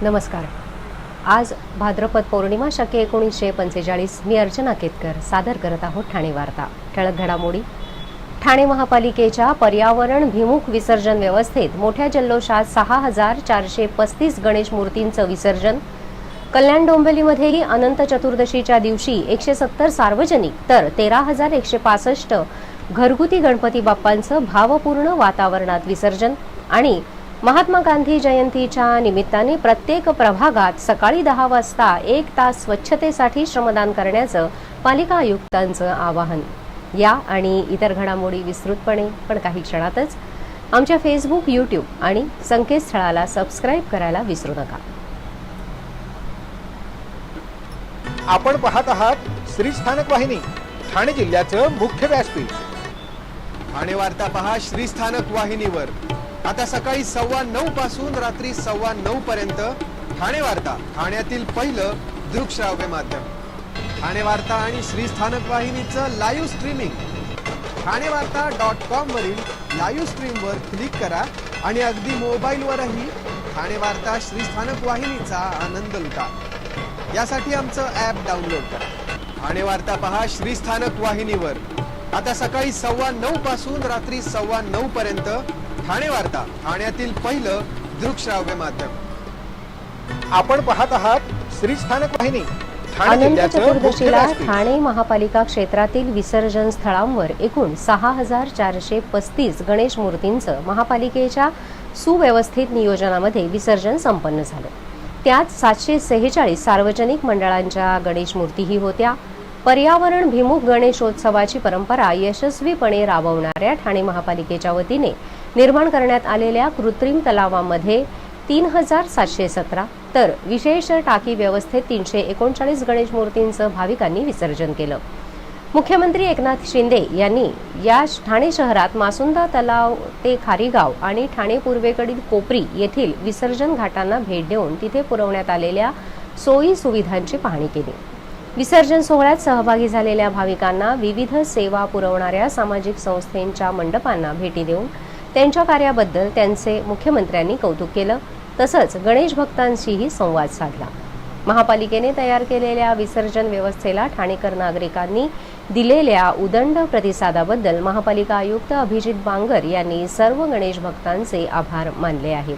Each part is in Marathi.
नमस्कार। आज भाद्रपद पौर्णिमा शके 1945। मी अर्चना केतकर सादर करत आहोत ठाणे वार्ता। ठळक घडामोडी। ठाणे महापालिकेच्या पर्यावरणभिमुख विसर्जन व्यवस्थेत मोठ्या जल्लोषात 6435 गणेश मूर्तींचं विसर्जन। कल्याण डोंबिवलीमध्येही अनंत चतुर्दशीच्या दिवशी 170 सार्वजनिक तर 13165 घरगुती गणपती बाप्पांचं भावपूर्ण वातावरणात विसर्जन। आणि महात्मा गांधी जयंतीच्या निमित्ताने प्रत्येक प्रभागात सकाळी 10 वाजता 1 तास स्वच्छतेसाठी श्रमदान करण्याचं पालिका आयुक्तांचं आवाहन। या आणि इतर घडामोडी विस्तृतपणे पण काही क्षणातच आमच्या फेसबुक, यूट्यूब आणि संकेतस्थळाला सबस्क्राइब करायला विसरू नका। आपण पाहत आहात श्री स्थानक वाहिनी, ठाणे जिल्ह्याचं मुख्य व्यासपीठ। ठाणे वार्ता पहा श्री स्थानक वाहिनीवर। आता सकाळी 9:15 पासून रात्री 9:15 पर्यंत ठाणे वार्ता, ठाण्यातील पहिलं दृकश्राव्य माध्यम। ठाणे वार्ता आणि श्री स्थानक वाहिनीचं लाईव्ह स्ट्रीमिंग ठाणेवार्ता.com वरील लाईव्ह स्ट्रीमवर क्लिक करा आणि अगदी मोबाईलवरही ठाणे वार्ता श्री स्थानक वाहिनीचा आनंद लुटा। यासाठी आमचं ॲप डाउनलोड करा। ठाणे वार्ता पहा श्री स्थानक वाहिनीवर। आता सकाळी 9:15 पासून रात्री 9:15 पर्यंत ठाणे वार्ता, ठाण्यातील पहिलं दृकश्राव्य माध्यम। आपण पाहत आहात श्री स्थानक वाहिनी, ठाणे अनंत जिल्ह्याचं मुख्य चतुर्दशीला व्यासपीठ। ठाणे महापालिका क्षेत्रातील विसर्जन स्थळांवर एकूण 6435 गणेश मूर्तींचं महापालिकेच्या सुव्यवस्थित नियोजनामध्ये विसर्जन संपन्न झालं। त्यात 746 सार्वजनिक मंडळांच्या गणेश मूर्तीही होत्या। पर्यावरणभिमुख गणेशोत्सवाची परंपरा यशस्वीपणे राबवणाऱ्या ठाणे महापालिकेच्या वतीने निर्माण करण्यात आलेल्या कृत्रिम तलावामध्ये 3717 तर विशेष टाकी व्यवस्थेत 339 गणेश मूर्तींचं भाविकांनी विसर्जन केलं। मुख्यमंत्री एकनाथ शिंदे यांनी या ठाणे शहरात मासुंदा तलाव ते खारीगाव आणि ठाणे पूर्वेकडील कोपरी येथील विसर्जन घाटांना भेट देऊन तिथे पुरवण्यात आलेल्या सोयी सुविधांची पाहणी केली। विसर्जन सोहळ्यात सहभागी झालेल्या भाविकांना विविध सेवा पुरवणाऱ्या सामाजिक संस्थांच्या मंडपांना भेटी देऊन त्यांच्या कार्याबद्दल त्यांचे मुख्यमंत्र्यांनी कौतुक केलं। तसंच गणेश भक्तांशीही संवाद साधला। महापालिकेने तयार केलेल्या विसर्जन व्यवस्थेला ठाणेकर नागरिकांनी दिलेल्या उदंड प्रतिसादाबद्दल महापालिका आयुक्त अभिजित बांगर यांनी सर्व गणेश भक्तांचे आभार मानले आहेत।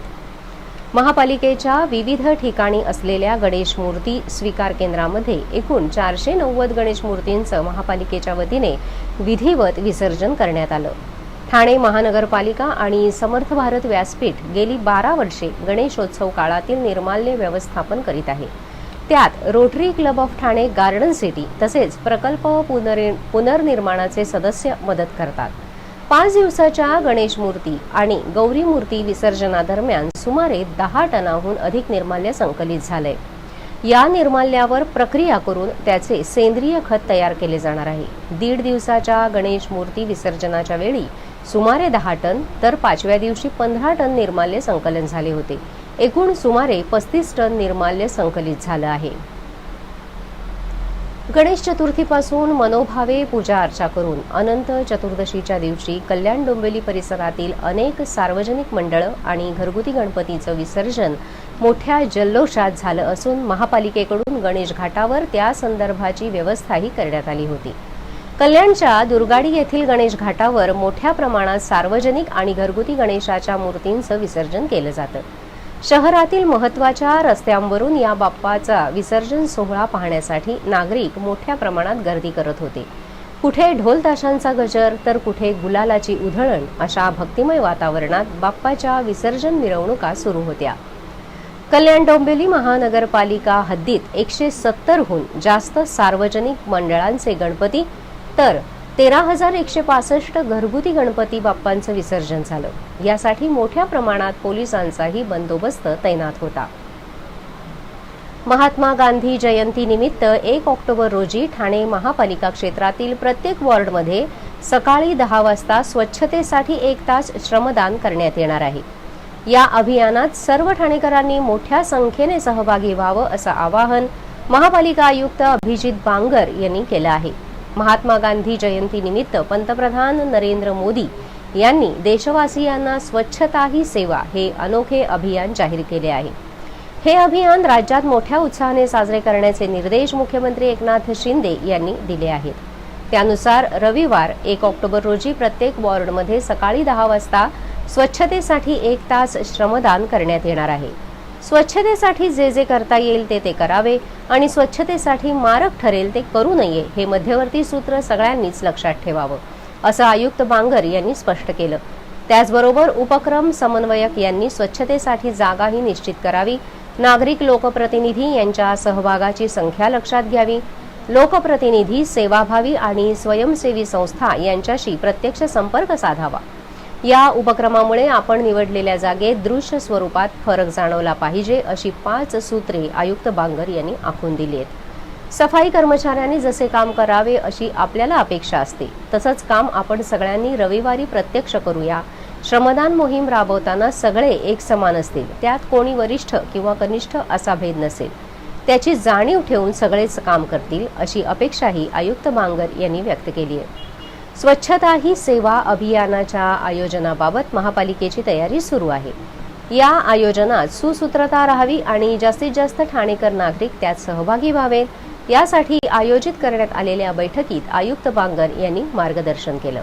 महापालिकेच्या विविध ठिकाणी असलेल्या गणेश मूर्ती स्वीकार केंद्रामध्ये एकूण 490 गणेश मूर्तींचं महापालिकेच्या वतीने विधिवत विसर्जन करण्यात आलं। ठाणे महानगरपालिका आणि समर्थ भारत व्यासपीठ गेली 12 वर्षे गणेशोत्सव काळातील निर्माल्य व्यवस्थापन करीत आहे। त्यात rotary club of Thane garden city तसेच प्रकल्प पुनर्निर्माणाचे सदस्य मदत करतात। 5 दिवसाच्या गणेश मूर्ती आणि गौरी मूर्ती विसर्जनादरम्यान सुमारे 10 टनाहून अधिक निर्माल्य संकलित झाले। या निर्माल्यावर प्रक्रिया करून त्याचे सेंद्रिय खत तयार केले जाणार आहे। 1.5 दिवसाच्या गणेश मूर्ती विसर्जनाच्या वेळी सुमारे 10 टन तर 5व्या दिवशी 15 टन निर्माल्य संकलन झाले होते। एकूण सुमारे 35 टन निर्माल्य संकलित झालं आहे। गणेश चतुर्थीपासून मनोभावे पूजा अर्चा करून अनंत चतुर्दशीच्या दिवशी कल्याण डोंबिवली परिसरातील अनेक सार्वजनिक मंडळं आणि घरगुती गणपतीचं विसर्जन मोठ्या जल्लोषात झालं असून महापालिकेकडून गणेश घाटावर त्या संदर्भाची व्यवस्थाही करण्यात आली होती। कल्याणच्या दुर्गाडी येथील गणेश घाटावर मोठ्या प्रमाणात सार्वजनिक आणि घरगुती गणेशाच्या मूर्तींचं विसर्जन केलं जातं। शहरातील महत्त्वाच्या रस्त्यांवरून या बाप्पाचा विसर्जन सोहळा पाहण्यासाठी नागरिक मोठ्या प्रमाणात गर्दी करत होते। कुठे ढोल ताशांचा गजर तर कुठे गुलालाची उधळण अशा भक्तिमय वातावरणात बाप्पाच्या विसर्जन मिरवणुका सुरू होत्या। कल्याण डोंबिवली महानगरपालिका हद्दीत 170हून जास्त सार्वजनिक मंडळांचे गणपती तर 13,165 घरगुती गणपती बाप्पांचं विसर्जन झालं। यासाठी मोठ्या प्रमाणात पोलिसांचाही बंदोबस्त तैनात होता। महात्मा गांधी जयंती निमित्त 1 ऑक्टोबर रोजी ठाणे महापालिका क्षेत्रातील प्रत्येक वॉर्डमध्ये सकाळी 10 वाजता स्वच्छतेसाठी 1 तास श्रमदान करण्यात येणार आहे। या अभियानात सर्व ठाणेकरांनी मोठ्या संख्येने सहभागी व्हावं असं आवाहन महापालिका आयुक्त अभिजित बांगर यांनी केलं आहे। महात्मा गांधी जयंती निमित्त पंतप्रधान नरेंद्र मोदी यांनी देशवासियांना स्वच्छता ही सेवा हे अनोखे अभियान जाहीर केले आहे। हे अभियान राज्यात मोठ्या उत्साहाने साजरे करण्याचे निर्देश मुख्यमंत्री एकनाथ शिंदे यांनी दिले आहेत. त्यानुसार रविवार 1 ऑक्टोबर रोजी प्रत्येक वॉर्डमध्ये सकाळी 10 वाजता स्वच्छतेसाठी 1 तास श्रमदान करण्यात येणार आहे. स्वच्छतेसाठी जे जे करता येईल ते करावे आणि स्वच्छतेसाठी मारक ठरेल ते करू नये हे मध्यवर्ती सूत्र सगळ्यांनीच लक्षात ठेवावं, असं आयुक्त बांगर यांनी स्पष्ट केलं. त्याचबरोबर उपक्रम समन्वयक यांनी स्वच्छतेसाठी जागाही निश्चित करावी. नागरिक लोकप्रतिनिधी यांच्या सहभागाची संख्या लक्षात घ्यावी. लोकप्रतिनिधी, सेवाभावी आणि स्वयंसेवी संस्था यांच्याशी प्रत्यक्ष संपर्क साधावा. या उपक्रमामुळे आपण निवडलेल्या जागेत दृश्य स्वरूपात फरक जाणवला पाहिजे, अशी 5 सूत्रे आयुक्त बांगर यांनी आखून दिली आहेत. सफाई कर्मचाऱ्यांनी जसे काम करावे अशी आपल्याला अपेक्षा असते, तसंच काम आपण सगळ्यांनी रविवारी प्रत्यक्ष करूया. श्रमदान मोहीम राबवताना सगळे एक समान असतील, त्यात कोणी वरिष्ठ किंवा कनिष्ठ असा भेद नसेल, त्याची जाणीव ठेवून सगळेच काम करतील, अशी अपेक्षाही आयुक्त बांगर यांनी व्यक्त केली आहे. स्वच्छता ही सेवा अभियानाच्या आयोजनाबाबत महापालिकेची तयारी सुरू आहे. या आयोजनात सुसूत्रता राहावी आणि जास्तीत जास्त ठाणेकर नागरिक त्यात सहभागी व्हावेत, यासाठी आयोजित करण्यात आलेल्या बैठकीत आयुक्त बांगर यांनी मार्गदर्शन केलं.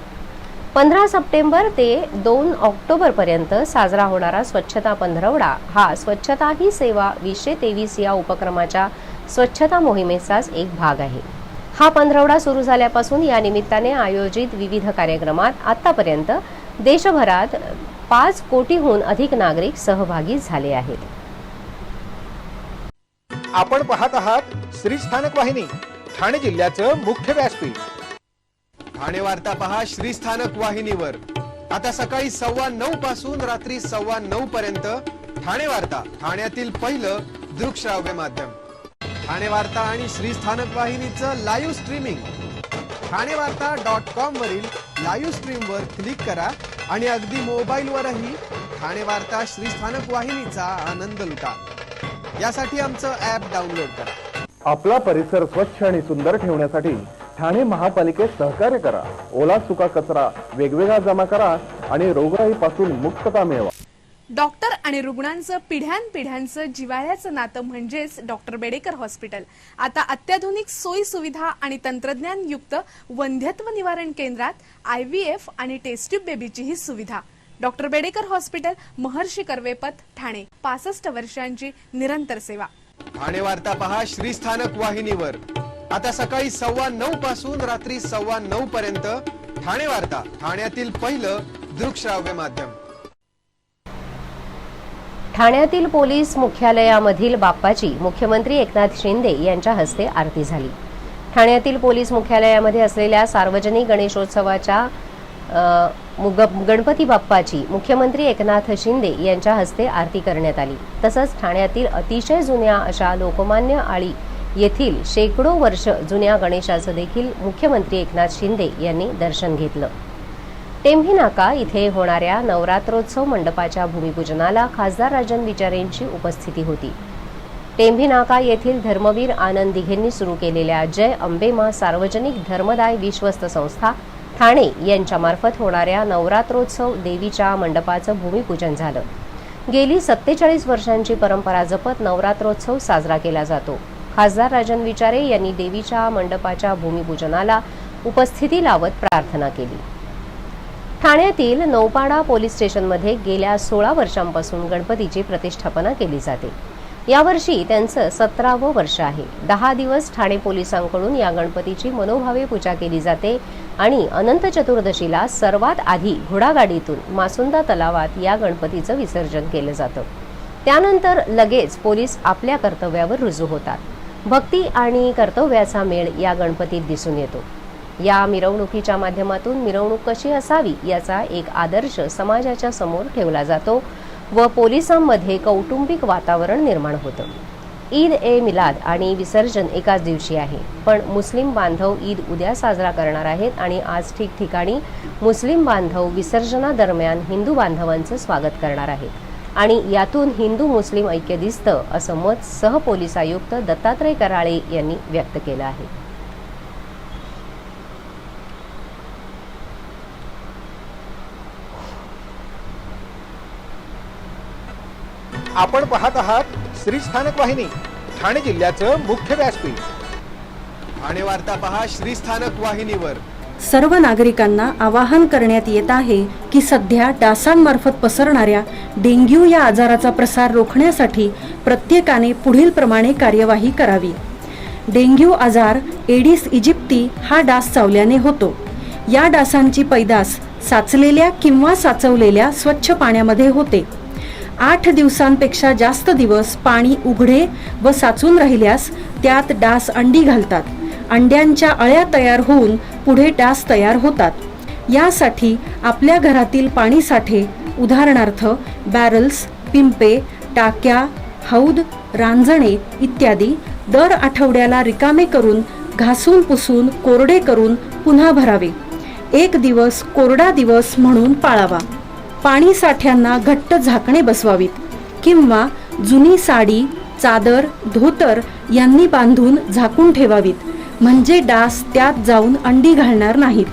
15 सप्टेंबर ते 2 ऑक्टोबर पर्यंत साजरा होणारा स्वच्छता पंधरवडा हा स्वच्छता ही सेवा 2023 या उपक्रमाच्या स्वच्छता मोहिमेचाच एक भाग आहे. हा पंधरवडा सुरू झाल्यापासून या निमित्ताने आयोजित विविध कार्यक्रमात आतापर्यंत देशभरात 5 कोटीहून अधिक नागरिक सहभागी झाले आहेत. आपण पाहत आहात श्री स्थानक वाहिनी, ठाणे जिल्ह्याचं मुख्य व्यासपीठ. ठाणे वार्ता पहा श्री स्थानक वाहिनीवर. आता सकाळी 9:15 पासून रात्री 9:15 पर्यंत ठाणे वार्ता, ठाण्यातील पहिलं दृकश्राव्य माध्यम. ठाणे वार्ता आणि श्री स्थानक वाहिनीचं लाईव्ह स्ट्रीमिंग ठाणेवार्ता.com वरील लाईव्ह स्ट्रीमवर क्लिक करा आणि अगदी मोबाईलवरही ठाणे वार्ता श्री स्थानक वाहिनीचा आनंद लुटा. यासाठी आमचं ॲप डाउनलोड करा. आपला परिसर स्वच्छ आणि सुंदर ठेवण्यासाठी ठाणे महापालिकेत सहकार्य करा. ओला सुका कचरा वेगवेगळा जमा करा आणि रोगराईपासून मुक्तता मिळवा. डॉक्टर आणि रुग्णांचं पिढ्यानपिढ्यांचं जिव्हाळ्याचं नातं म्हणजेच डॉक्टर बेडेकर हॉस्पिटल. आता अत्याधुनिक सोयी सुविधा आणि तंत्रज्ञान युक्त वंध्यत्व निवारण केंद्रात IVF आणि टेस्ट ट्यूब बेबीचीही सुविधा. डॉक्टर बेडेकर हॉस्पिटल, महर्षी कर्वेपथ, ठाणे. 65 वर्षांची निरंतर सेवा. ठाणे वार्ता पहा श्री स्थानक वाहिनीवर. आता सकाळी 9:15 पासून रात्री 9:15 पर्यंत ठाणे वार्ता, ठाण्यातील पहिलं दृकश्राव्य माध्यम. ठाण्यातील पोलीस मुख्यालयामधील बाप्पाची मुख्यमंत्री एकनाथ शिंदे यांच्या हस्ते आरती झाली. ठाण्यातील पोलीस मुख्यालयामध्ये असलेल्या सार्वजनिक गणेशोत्सवाच्या गणपती बाप्पाची मुख्यमंत्री एकनाथ शिंदे यांच्या हस्ते आरती करण्यात आली. तसंच ठाण्यातील अतिशय जुन्या अशा लोकमान्य आळी येथील शेकडो वर्ष जुन्या गणेशाचं देखील मुख्यमंत्री एकनाथ शिंदे यांनी दर्शन घेतलं. टेंभी नाका इथे होणाऱ्या नवरात्रोत्सव मंडपाच्या भूमिपूजनाला खासदार राजन विचारेंची उपस्थिती होती. टेंभी नाका येथील धर्मवीर आनंद दिघेंनी सुरू केलेल्या जय अंबेमा सार्वजनिक धर्मदाय विश्वस्त संस्था ठाणे यांच्यामार्फत होणाऱ्या नवरात्रोत्सव देवीच्या मंडपाचं भूमिपूजन झालं. गेली 47 वर्षांची परंपरा जपत नवरात्रोत्सव साजरा केला जातो. खासदार राजन विचारे यांनी देवीच्या मंडपाच्या भूमिपूजनाला उपस्थिती लावत प्रार्थना केली. ठाण्यातील नौपाडा पोलीस स्टेशनमध्ये गेल्या 16 वर्षांपासून गणपतीची प्रतिष्ठापना केली जाते. यावर्षी त्यांचं 17वं वर्ष आहे. 10 दिवस ठाणे पोलिसांकडून या गणपतीची मनोभावे पूजा केली जाते आणि अनंत चतुर्दशीला सर्वात आधी घोडागाडीतून मासुंदा तलावात या गणपतीचं विसर्जन केलं जातं. त्यानंतर लगेच पोलीस आपल्या कर्तव्यावर रुजू होतात. भक्ती आणि कर्तव्याचा मेळ या गणपतीत दिसून येतो. या मिरवणुकीच्या माध्यमातून मिरवणूक कशी असावी याचा एक आदर्श समाजाच्या समोर ठेवला जातो व पोलिसांमध्ये कौटुंबिक वातावरण निर्माण होतं. ईद ए मिलाद आणि विसर्जन एकाच दिवशी आहे, पण मुस्लिम बांधव ईद उद्या साजरा करणार आहेत आणि आज ठिकठिकाणी मुस्लिम बांधव विसर्जनादरम्यान हिंदू बांधवांचं स्वागत करणार आहेत आणि यातून हिंदू मुस्लिम ऐक्य दिसतं, असं मत सहपोलीस आयुक्त दत्तात्रय कराळे यांनी व्यक्त केलं आहे. आपण पाहत आहात श्री स्थानक वाहिनी ठाणे जिल्ह्याचं मुख्य व्यासपीठ. ठाणे वार्ता पहा श्री स्थानक वाहिनीवर. सर्व नागरिकांना आवाहन करण्यात येत आहे की सध्या डासांमार्फत पसरणाऱ्या डेंग्यू या आजाराचा प्रसार रोखण्यासाठी प्रत्येकाने पुढील प्रमाणे कार्यवाही करावी. डेंग्यू आजार एडिस इजिप्ती हा डास चावल्याने होतो. या डासांची पैदास साचलेल्या किंवा साचवलेल्या स्वच्छ पाण्यामध्ये होते. 8 दिवसांपेक्षा जास्त दिवस पाणी उघडे व साचून राहिल्यास त्यात डास अंडी घालतात. अंड्यांच्या अळ्या तयार होऊन पुढे डास तयार होतात. यासाठी आपल्या घरातील पाणी साठे उदाहरणार्थ बॅरल्स, पिंपे, टाक्या, हौद, रांजणे इत्यादी दर आठवड्याला रिकामे करून घासून पुसून कोरडे करून पुन्हा भरावे. 1 दिवस कोरडा दिवस म्हणून पाळावा. पाणी साठ्यांना घट्ट झाकणे बसवावीत किंवा जुनी साडी, चादर, धोतर यांनी बांधून झाकून ठेवावीत, म्हणजे डास त्यात जाऊन अंडी घालणार नाहीत.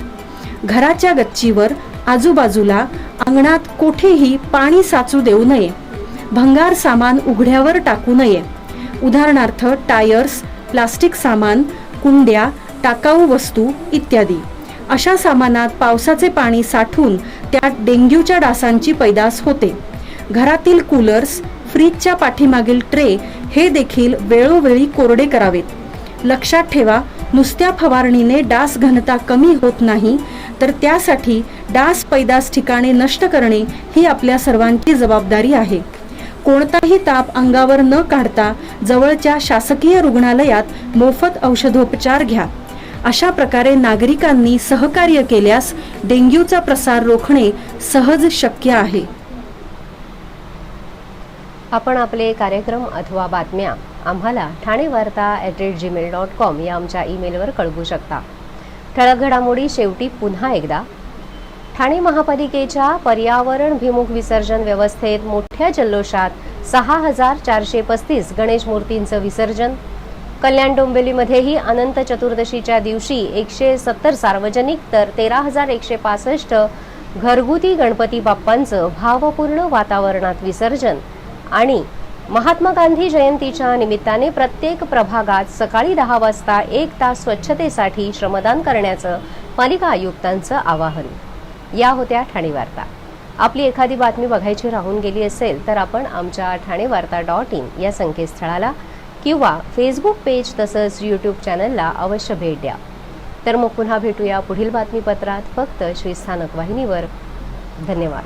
घराच्या गच्चीवर, आजूबाजूला, अंगणात कोठेही पाणी साचू देऊ नये. भंगार सामान उघड्यावर टाकू नये. उदाहरणार्थ टायर्स, प्लास्टिक सामान, कुंड्या, टाकाऊ वस्तू इत्यादी. अशा सामानात पावसाचे पाणी साठून त्यात डेंग्यूच्या डासांची पैदास होते. घरातील कूलर्स, फ्रीजच्या पाठीमागील ट्रे हे देखील वेळोवेळी कोरडे करावेत. लक्षात ठेवा, नुसत्या फवारणीने डास घनता कमी होत नाही, तर त्यासाठी डास पैदास ठिकाणे नष्ट करणे ही आपल्या सर्वांची जबाबदारी आहे. कोणताही ताप अंगावर न काढता जवळच्या शासकीय रुग्णालयात मोफत औषधोपचार घ्या. अशा प्रकारे नागरिकांनी सहकार्य केल्यास डेंग्यूचा प्रसार रोखणे सहज शक्य आहे. आपण आपले कार्यक्रम अथवा बातम्या आम्हाला thanevarta@gmail.com या आमच्या ईमेलवर कळवू शकता. ठळक घडामोडी शेवटी पुन्हा एकदा. ठाणे महापालिकेच्या पर्यावरणभिमुख विसर्जन व्यवस्थेत मोठ्या जल्लोषात 6435 गणेश मूर्तींचं विसर्जन. कल्याण डोंबिवलीमध्येही अनंत चतुर्दशीच्या दिवशी 170 सार्वजनिक तर 13165 घरगुती गणपती बाप्पांचं भावपूर्ण वातावरणात विसर्जन. आणि महात्मा गांधी जयंतीच्या निमित्ताने प्रत्येक प्रभागात सकाळी 10 वाजता 1 तास स्वच्छतेसाठी श्रमदान करण्याचं पालिका आयुक्तांचं आवाहन. या होत्या ठाणे वार्ता. आपली एखादी बातमी बघायची राहून गेली असेल तर आपण आमच्या thanevarta.in या संकेतस्थळाला किंवा फेसबुक पेज तसंच यूट्यूब चॅनलला अवश्य भेट द्या. तर मग पुन्हा भेटूया पुढील बातमीपत्रात फक्त श्री स्थानक वाहिनीवर. धन्यवाद.